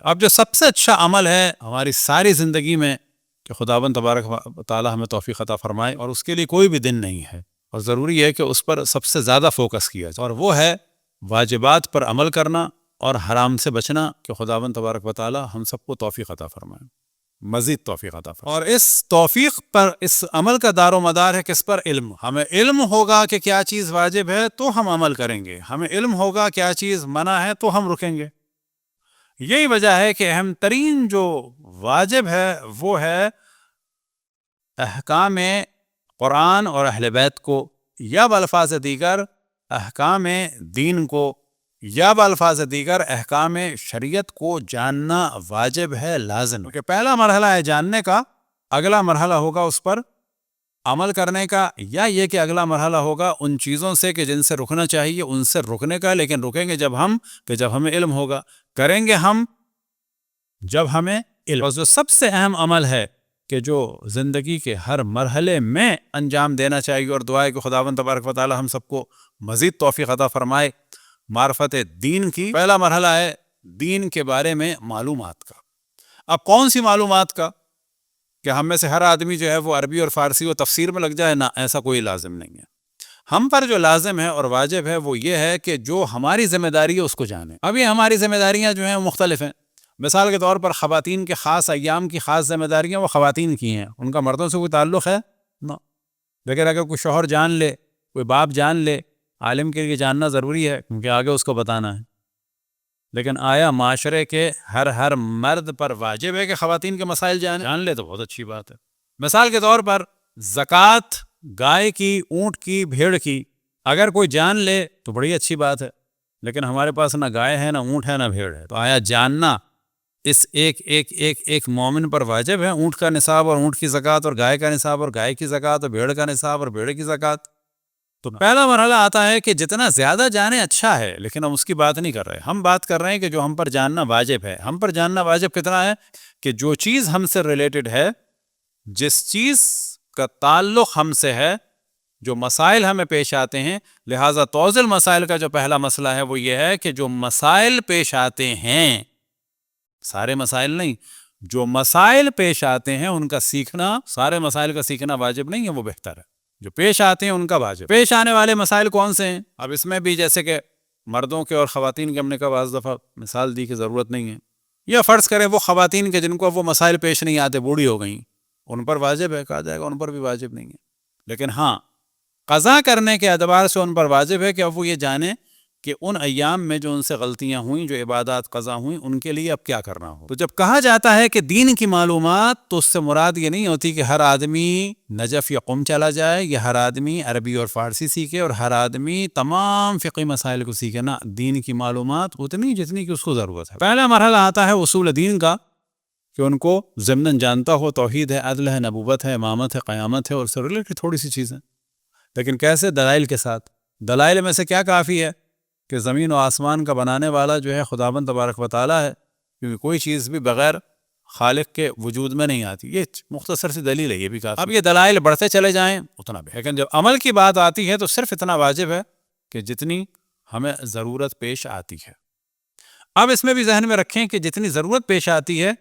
اب جو سب سے اچھا عمل ہے ہماری ساری زندگی میں کہ خداوند تبارک و تعالی ہمیں توفیق عطا فرمائے، اور اس کے لیے کوئی بھی دن نہیں ہے، اور ضروری ہے کہ اس پر سب سے زیادہ فوکس کیا جائے، اور وہ ہے واجبات پر عمل کرنا اور حرام سے بچنا، کہ خداوند تبارک و تعالی ہم سب کو توفیق عطا فرمائے، مزید توفیق عطا فرمائے۔ اور اس توفیق پر، اس عمل کا دار و مدار ہے کس پر؟ علم۔ ہمیں علم ہوگا کہ کیا چیز واجب ہے تو ہم عمل کریں گے، ہمیں علم ہوگا کیا چیز منع ہے تو ہم رکیں گے۔ یہی وجہ ہے کہ اہم ترین جو واجب ہے وہ ہے احکام قرآن اور اہل بیت کو، یا بالفاظ دیگر احکام دین کو، یا بالفاظ دیگر احکام شریعت کو جاننا واجب ہے، لازم، کیونکہ پہلا مرحلہ ہے جاننے کا، اگلا مرحلہ ہوگا اس پر عمل کرنے کا، یا یہ کہ اگلا مرحلہ ہوگا ان چیزوں سے کہ جن سے رکنا چاہیے ان سے رکنے کا، لیکن رکیں گے جب ہمیں علم ہوگا، کریں گے ہم جب ہمیں علم۔ اور جو سب سے اہم عمل ہے کہ جو زندگی کے ہر مرحلے میں انجام دینا چاہیے، اور دعا ہے کہ خداوند تبارک و تعالی ہم سب کو مزید توفیق عطا فرمائے، معرفت دین کی پہلا مرحلہ ہے دین کے بارے میں معلومات کا۔ اب کون سی معلومات کا؟ کہ ہم میں سے ہر آدمی جو ہے وہ عربی اور فارسی و تفسیر میں لگ جائے، نہ، ایسا کوئی لازم نہیں ہے۔ ہم پر جو لازم ہے اور واجب ہے وہ یہ ہے کہ جو ہماری ذمہ داری ہے اس کو جانیں۔ اب یہ ہماری ذمہ داریاں جو ہیں مختلف ہیں۔ مثال کے طور پر خواتین کے خاص ایام کی خاص ذمہ داریاں وہ خواتین کی ہیں، ان کا مردوں سے کوئی تعلق ہے نہ۔ لیکن اگر کوئی شوہر جان لے، کوئی باپ جان لے، عالم کے لیے جاننا ضروری ہے کیونکہ آگے اس کو بتانا ہے۔ لیکن آیا معاشرے کے ہر مرد پر واجب ہے کہ خواتین کے مسائل جان لے؟ تو بہت اچھی بات ہے۔ مثال کے طور پر زکوٰۃ گائے کی، اونٹ کی، بھیڑ کی اگر کوئی جان لے تو بڑی اچھی بات ہے، لیکن ہمارے پاس نہ گائے ہے، نہ اونٹ ہے، نہ بھیڑ ہے، تو آیا جاننا اس ایک مومن پر واجب ہے؟ اونٹ کا نصاب اور اونٹ کی زکوٰۃ، اور گائے کا نصاب اور گائے کی زکوٰۃ، اور بھیڑ کا نصاب اور بھیڑ کی زکوٰۃ۔ تو پہلا مرحلہ آتا ہے کہ جتنا زیادہ جانیں اچھا ہے، لیکن ہم اس کی بات نہیں کر رہے، ہم بات کر رہے ہیں کہ جو ہم پر جاننا واجب ہے۔ ہم پر جاننا واجب کتنا ہے؟ کہ جو چیز ہم سے ریلیٹڈ ہے، جس چیز کا تعلق ہم سے ہے، جو مسائل ہمیں پیش آتے ہیں، لہٰذا توضیح مسائل کا جو پہلا مسئلہ ہے وہ یہ ہے کہ جو مسائل پیش آتے ہیں، سارے مسائل نہیں، جو مسائل پیش آتے ہیں ان کا سیکھنا، سارے مسائل کا سیکھنا واجب نہیں ہے، وہ بہتر ہے۔ جو پیش آتے ہیں ان کا واجب۔ پیش آنے والے مسائل کون سے ہیں؟ اب اس میں بھی جیسے کہ مردوں کے اور خواتین کے، ہم نے کہا بعض دفعہ مثال دی کہ ضرورت نہیں ہے، یا فرض کریں وہ خواتین کے جن کو وہ مسائل پیش نہیں آتے، بوڑھی ہو گئیں، ان پر واجب ہے، کہا جائے گا ان پر بھی واجب نہیں ہے، لیکن ہاں قضا کرنے کے اعتبار سے ان پر واجب ہے کہ اب وہ یہ جانیں کہ ان ایام میں جو ان سے غلطیاں ہوئیں، جو عبادات قضا ہوئیں، ان کے لیے اب کیا کرنا ہو۔ تو جب کہا جاتا ہے کہ دین کی معلومات، تو اس سے مراد یہ نہیں ہوتی کہ ہر آدمی نجف یا قم چلا جائے، یا ہر آدمی عربی اور فارسی سیکھے، اور ہر آدمی تمام فقہی مسائل کو سیکھے، نہ، دین کی معلومات اتنی جتنی کہ اس کو ضرورت ہے۔ پہلا مرحلہ آتا ہے اصول دین کا، کہ ان کو ضمناً جانتا ہو، توحید ہے، عدل ہے، نبوت ہے، امامت ہے، قیامت ہے، اور اس سے ریلیٹڈ تھوڑی سی چیزیں، لیکن کیسے؟ دلائل کے ساتھ۔ دلائل میں سے کیا کافی ہے؟ کہ زمین و آسمان کا بنانے والا جو ہے خداوند تبارک و تعالی ہے، کیونکہ کوئی چیز بھی بغیر خالق کے وجود میں نہیں آتی، یہ مختصر سی دلیل ہے، یہ بھی کافی۔ اب یہ دلائل بڑھتے چلے جائیں اتنا بھی، لیکن جب عمل کی بات آتی ہے تو صرف اتنا واجب ہے کہ جتنی ہمیں ضرورت پیش آتی ہے۔ اب اس میں بھی ذہن میں رکھیں کہ جتنی ضرورت پیش آتی ہے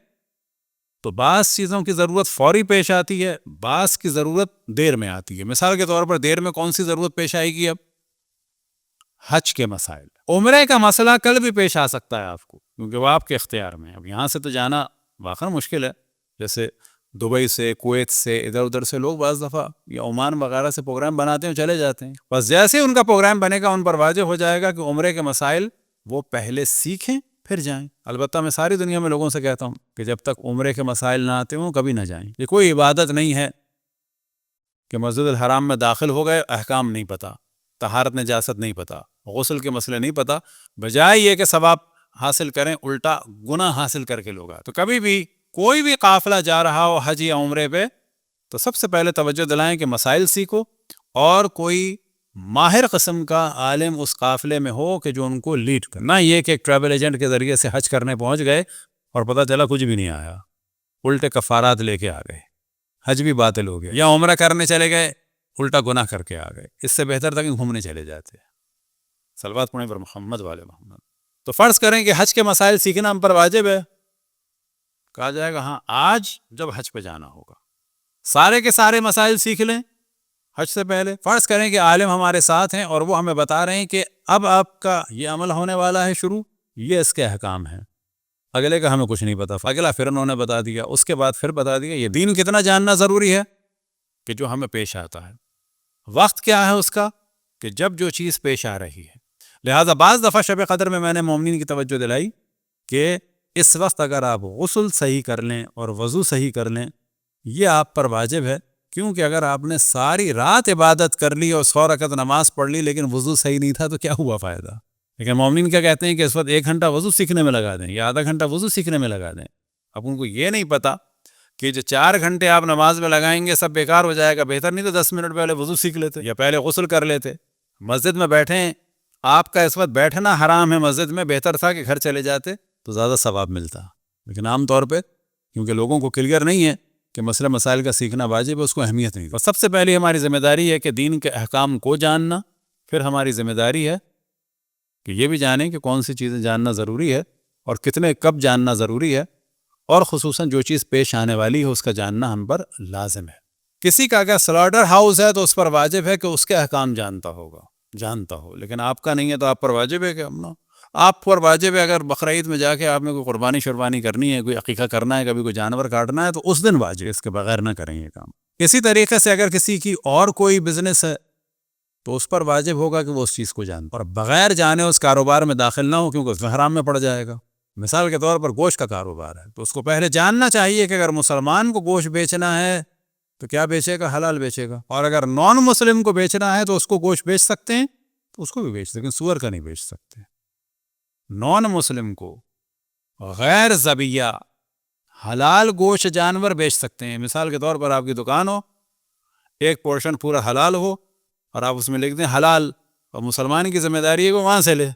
تو بعض چیزوں کی ضرورت فوری پیش آتی ہے، بعض کی ضرورت دیر میں آتی ہے۔ مثال کے طور پر دیر میں کون سی ضرورت پیش آئے گی؟ اب حج کے مسائل، عمرے کا مسئلہ کل بھی پیش آ سکتا ہے آپ کو، کیونکہ وہ آپ کے اختیار میں ہے۔ اب یہاں سے تو جانا واقعا مشکل ہے، جیسے دبئی سے، کویت سے، ادھر ادھر سے لوگ بعض دفعہ یا عمان وغیرہ سے پروگرام بناتے ہیں، چلے جاتے ہیں، بس جیسے ان کا پروگرام بنے گا ان پر واجب ہو جائے گا کہ عمرے کے مسائل وہ پہلے سیکھیں پھر جائیں۔ البتہ میں ساری دنیا میں لوگوں سے کہتا ہوں کہ جب تک عمرے کے مسائل نہ آتے ہوں کبھی نہ جائیں۔ یہ کوئی عبادت نہیں ہے کہ مسجد الحرام میں داخل ہو گئے، احکام نہیں پتہ، طہارت نجاست نہیں پتہ، غسل کے مسئلے نہیں پتہ، بجائے یہ کہ ثواب حاصل کریں الٹا گناہ حاصل کر کے لوگ آئے۔ تو کبھی بھی کوئی بھی قافلہ جا رہا ہو حج یا عمرے پہ تو سب سے پہلے توجہ دلائیں کہ مسائل سیکھو، اور کوئی ماہر قسم کا عالم اس قافلے میں ہو کہ جو ان کو لیڈ کرے، نہ یہ کہ ایک ٹریول ایجنٹ کے ذریعے سے حج کرنے پہنچ گئے اور پتہ چلا کچھ بھی نہیں آیا، الٹے کفارات لے کے آ گئے، حج بھی باطل ہو گیا، یا عمرہ کرنے چلے گئے الٹا گناہ کر کے آ گئے۔ اس سے بہتر تھا کہ گھومنے چلے جاتے۔ صلوات پڑھیں پر محمد والے محمد۔ تو فرض کریں کہ حج کے مسائل سیکھنا ہم پر واجب ہے، کہا جائے گا ہاں آج جب حج پہ جانا ہوگا سارے کے سارے مسائل سیکھ لیں حج سے پہلے. فرض کریں کہ عالم ہمارے ساتھ ہیں اور وہ ہمیں بتا رہے ہیں کہ اب آپ کا یہ عمل ہونے والا ہے شروع, یہ اس کے احکام ہیں. اگلے کا ہمیں کچھ نہیں پتا, اگلا پھر انہوں نے بتا دیا, اس کے بعد پھر بتا دیا. یہ دین کتنا جاننا ضروری ہے کہ جو ہمیں پیش آتا ہے. وقت کیا ہے اس کا کہ جب جو چیز پیش آ رہی ہے. لہٰذا بعض دفعہ شب قدر میں نے مومنین کی توجہ دلائی کہ اس وقت اگر آپ غسل صحیح کر لیں اور وضو صحیح کر لیں یہ آپ پر واجب ہے, کیونکہ اگر آپ نے ساری رات عبادت کر لی اور 100 رکعت نماز پڑھ لی لیکن وضو صحیح نہیں تھا تو کیا ہوا فائدہ. لیکن مومنین کیا کہتے ہیں کہ اس وقت 1 گھنٹہ وضو سیکھنے میں لگا دیں یا آدھا گھنٹہ وضو سیکھنے میں لگا دیں. اب ان کو یہ نہیں پتا کہ جو 4 گھنٹے آپ نماز میں لگائیں گے سب بیکار ہو جائے گا. بہتر نہیں تو 10 منٹ پہلے وضو سیکھ لیتے یا پہلے غسل کر لیتے. مسجد میں بیٹھیں, آپ کا اس وقت بیٹھنا حرام ہے مسجد میں, بہتر تھا کہ گھر چلے جاتے تو زیادہ ثواب ملتا. لیکن عام طور پہ کیونکہ لوگوں کو کلیئر نہیں ہے کہ مسئلہ مسائل کا سیکھنا واجب ہے, اس کو اہمیت نہیں. اور سب سے پہلے ہماری ذمہ داری ہے کہ دین کے احکام کو جاننا. پھر ہماری ذمہ داری ہے کہ یہ بھی جانیں کہ کون سی چیزیں جاننا ضروری ہے اور کتنے کب جاننا ضروری ہے, اور خصوصاً جو چیز پیش آنے والی ہے اس کا جاننا ہم پر لازم ہے. کسی کا اگر سلاٹر ہاؤس ہے تو اس پر واجب ہے کہ اس کے احکام جانتا ہو, لیکن آپ کا نہیں ہے تو آپ پر واجب ہے کہ آپ پر واجب ہے اگر بقرعید میں جا کے آپ نے کوئی قربانی شربانی کرنی ہے, کوئی عقیقہ کرنا ہے, کبھی کوئی جانور کاٹنا ہے تو اس دن واجب, اس کے بغیر نہ کریں یہ کام. اسی طریقے سے اگر کسی کی اور کوئی بزنس ہے تو اس پر واجب ہوگا کہ وہ اس چیز کو جانے, اور بغیر جانے اس کاروبار میں داخل نہ ہو کیونکہ اس میں حرام میں پڑ جائے گا. مثال کے طور پر گوشت کا کاروبار ہے تو اس کو پہلے جاننا چاہیے کہ اگر مسلمان کو گوشت بیچنا ہے تو کیا بیچے گا, حلال بیچے گا, اور اگر نان مسلم کو بیچنا ہے تو اس کو گوشت بیچ سکتے ہیں تو اس کو بھی بیچ سکتے, لیکن سور کا نہیں بیچ سکتے. نان مسلم کو غیر ذبیحہ حلال گوشت جانور بیچ سکتے ہیں. مثال کے طور پر آپ کی دکان ہو, ایک پورشن پورا حلال ہو اور آپ اس میں لکھ دیں حلال, اور مسلمان کی ذمہ داری ہے کہ وہاں سے لے.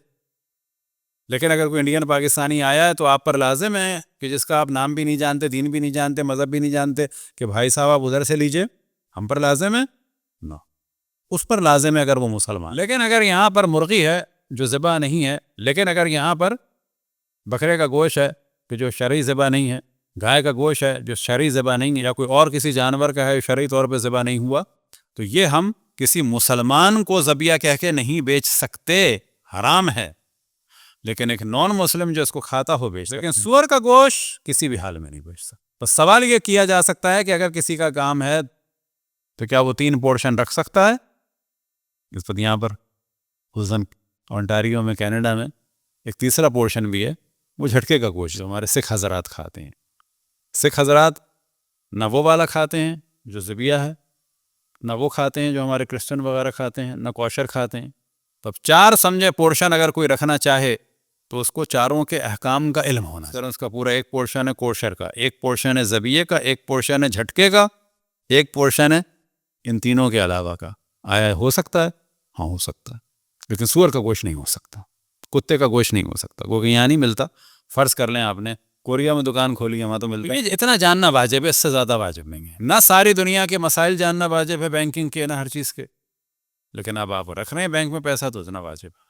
لیکن اگر کوئی انڈین پاکستانی آیا ہے تو آپ پر لازم ہے کہ جس کا آپ نام بھی نہیں جانتے, دین بھی نہیں جانتے, مذہب بھی نہیں جانتے, کہ بھائی صاحب آپ ادھر سے لیجئے, ہم پر لازم ہے نہ, اس پر لازم ہے اگر وہ مسلمان. لیکن اگر یہاں پر مرغی ہے جو ذبح نہیں ہے, لیکن اگر یہاں پر بکرے کا گوشت ہے کہ جو شرعی ذبح نہیں ہے, گائے کا گوشت ہے جو شرعی ذبح نہیں ہے, یا کوئی اور کسی جانور کا ہے شرعی طور پہ ذبح نہیں ہوا, تو یہ ہم کسی مسلمان کو ذبیحہ کہہ کے نہیں بیچ سکتے, حرام ہے. لیکن ایک نان مسلم جو اس کو کھاتا ہو بیچ سکتے. لیکن سور کا گوشت کسی بھی حال میں نہیں بیچ سکتا. بس سوال یہ کیا جا سکتا ہے کہ اگر کسی کا کام ہے تو کیا وہ 3 پورشن رکھ سکتا ہے. اس پر یہاں پر حسن اونٹاریو میں کینیڈا میں ایک تیسرا پورشن بھی ہے, وہ جھٹکے کا گوشت جو ہمارے سکھ حضرات کھاتے ہیں. سکھ حضرات نہ وہ والا کھاتے ہیں جو ذبیحہ ہے, نہ وہ کھاتے ہیں جو ہمارے کرسچن وغیرہ کھاتے ہیں, نہ کوشر کھاتے ہیں. تو 4 سمجھے پورشن اگر کوئی رکھنا چاہے تو اس کو چاروں کے احکام کا علم ہونا چاہیے. اس کا پورا ایک پورشن ہے کوشر کا, ایک پورشن ہے ذبیحے کا, ایک پورشن ہے جھٹکے کا, ایک پورشن ہے ان تینوں کے علاوہ کا. آیا ہو سکتا ہے؟ ہاں ہو سکتا ہے, لیکن سور کا گوشت نہیں ہو سکتا, کتے کا گوشت نہیں ہو سکتا, کیونکہ یہاں نہیں ملتا. فرض کر لیں آپ نے کوریا میں دکان کھولی ہے, وہاں تو ملتا ہے. اتنا جاننا واجب ہے, اس سے زیادہ واجب نہیں ہے. نہ ساری دنیا کے مسائل جاننا واجب ہے بینکنگ کے, نہ ہر چیز کے, لیکن اب آپ رکھ رہے ہیں بینک میں پیسہ تو اتنا واجب ہے.